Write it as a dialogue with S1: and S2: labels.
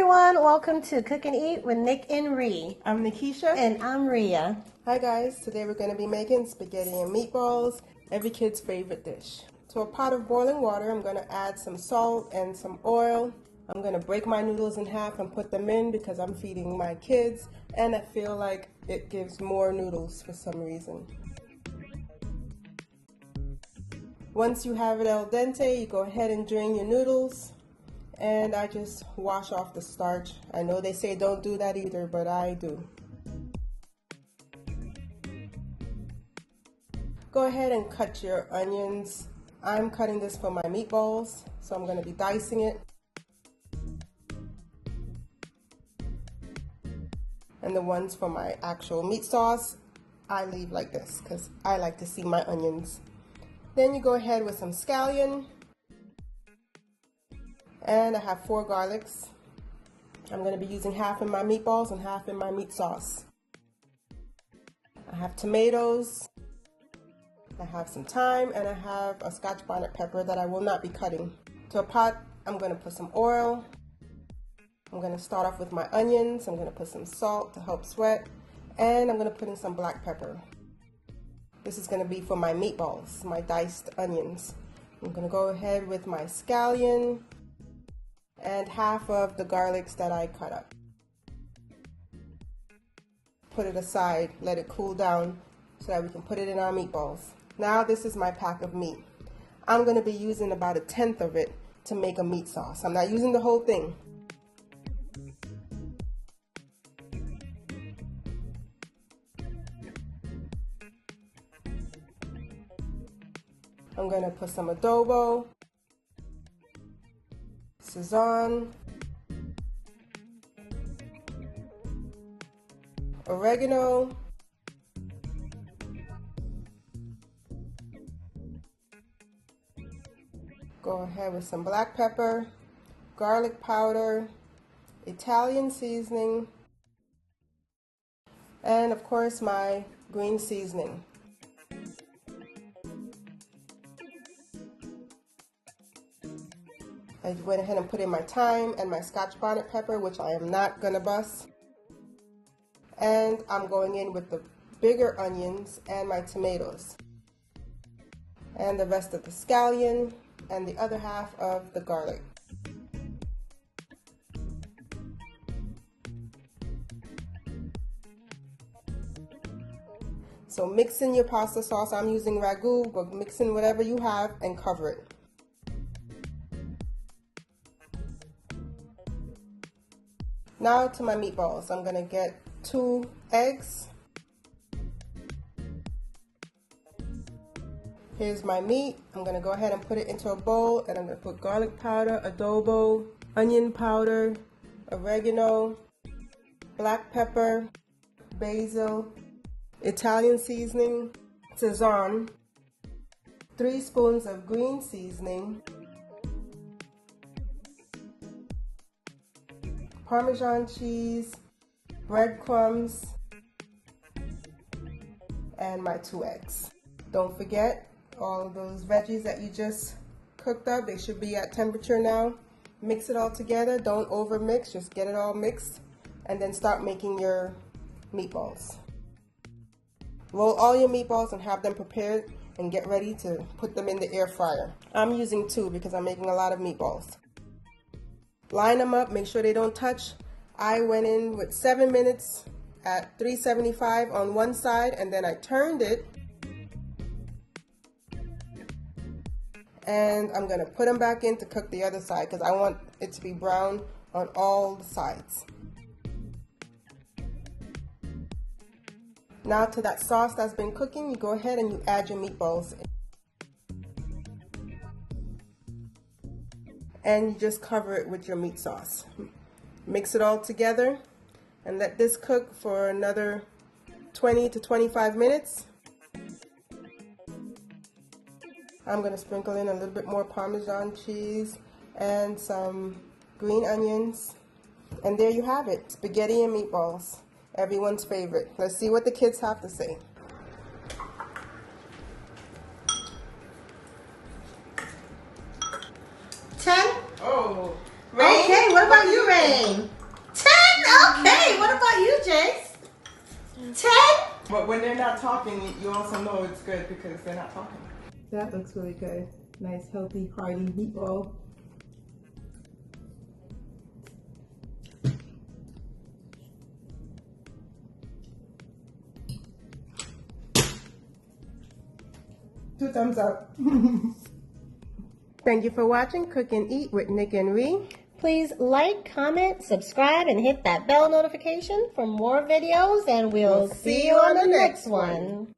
S1: everyone, welcome to Cook and Eat with Nick and Ree.
S2: I'm Nikisha.
S1: And I'm Rhea.
S2: Hi guys, today we're going to be making spaghetti and meatballs, every kid's favorite dish. To a pot of boiling water, I'm going to add some salt and some oil. I'm going to break my noodles in half and put them in because I'm feeding my kids and I feel like it gives more noodles for some reason. Once you have it al dente, you go ahead and drain your noodles. And I just wash off the starch. I know they say don't do that either, but I do. Go ahead and cut your onions. I'm cutting this for my meatballs, so I'm going to be dicing it. And the ones for my actual meat sauce, I leave like this because I like to see my onions. Then you go ahead with some scallion. And I have 4 garlics. I'm going to be using half in my meatballs and half in my meat sauce. I have tomatoes. I have some thyme and I have a Scotch bonnet pepper that I will not be cutting. To a pot, I'm going to put some oil. I'm going to start off with my onions. I'm going to put some salt to help sweat. And I'm going to put in some black pepper. This is going to be for my meatballs, my diced onions. I'm going to go ahead with my scallion and half of the garlics that I cut up. Put it aside, let it cool down so that we can put it in our meatballs. Now this is my pack of meat. I'm going to be using about 1/10 of it to make a meat sauce. I'm not using the whole thing. I'm going to put some adobo, Sazon, oregano, go ahead with some black pepper, garlic powder, Italian seasoning, and of course my green seasoning. I went ahead and put in my thyme and my Scotch bonnet pepper, which I am not gonna bust. And I'm going in with the bigger onions and my tomatoes. And the rest of the scallion and the other half of the garlic. So mix in your pasta sauce. I'm using ragu, but mix in whatever you have and cover it. Now to my meatballs. I'm going to get 2 eggs. Here's my meat. I'm going to go ahead and put it into a bowl and I'm going to put garlic powder, adobo, onion powder, oregano, black pepper, basil, Italian seasoning, Sazon, 3 spoons of green seasoning, Parmesan cheese, breadcrumbs, and my 2 eggs. Don't forget all of those veggies that you just cooked up. They should be at temperature now. Mix it all together. Don't over mix, just get it all mixed and then start making your meatballs. Roll all your meatballs and have them prepared and get ready to put them in the air fryer. I'm using 2 because I'm making a lot of meatballs. Line them up, make sure they don't touch. I went in with 7 minutes at 375 on one side and then I turned it. And I'm going to put them back in to cook the other side because I want it to be brown on all the sides. Now to that sauce that's been cooking, you go ahead and you add your meatballs. And you just cover it with your meat sauce. Mix it all together and let this cook for another 20 to 25 minutes. I'm going to sprinkle in a little bit more Parmesan cheese and some green onions. And there you have it, spaghetti and meatballs, everyone's favorite. Let's see what the kids have to say.
S1: 10?
S2: Oh,
S1: Rain? Okay, what about you, Rain? 10?
S2: But when they're not talking, you also know it's good because they're not talking. That looks really good. Nice, healthy, hearty meatball. Two thumbs up. Thank you for watching Cook and Eat with Nick and Ree.
S1: Please like, comment, subscribe, and hit that bell notification for more videos, and we'll see you on the next one.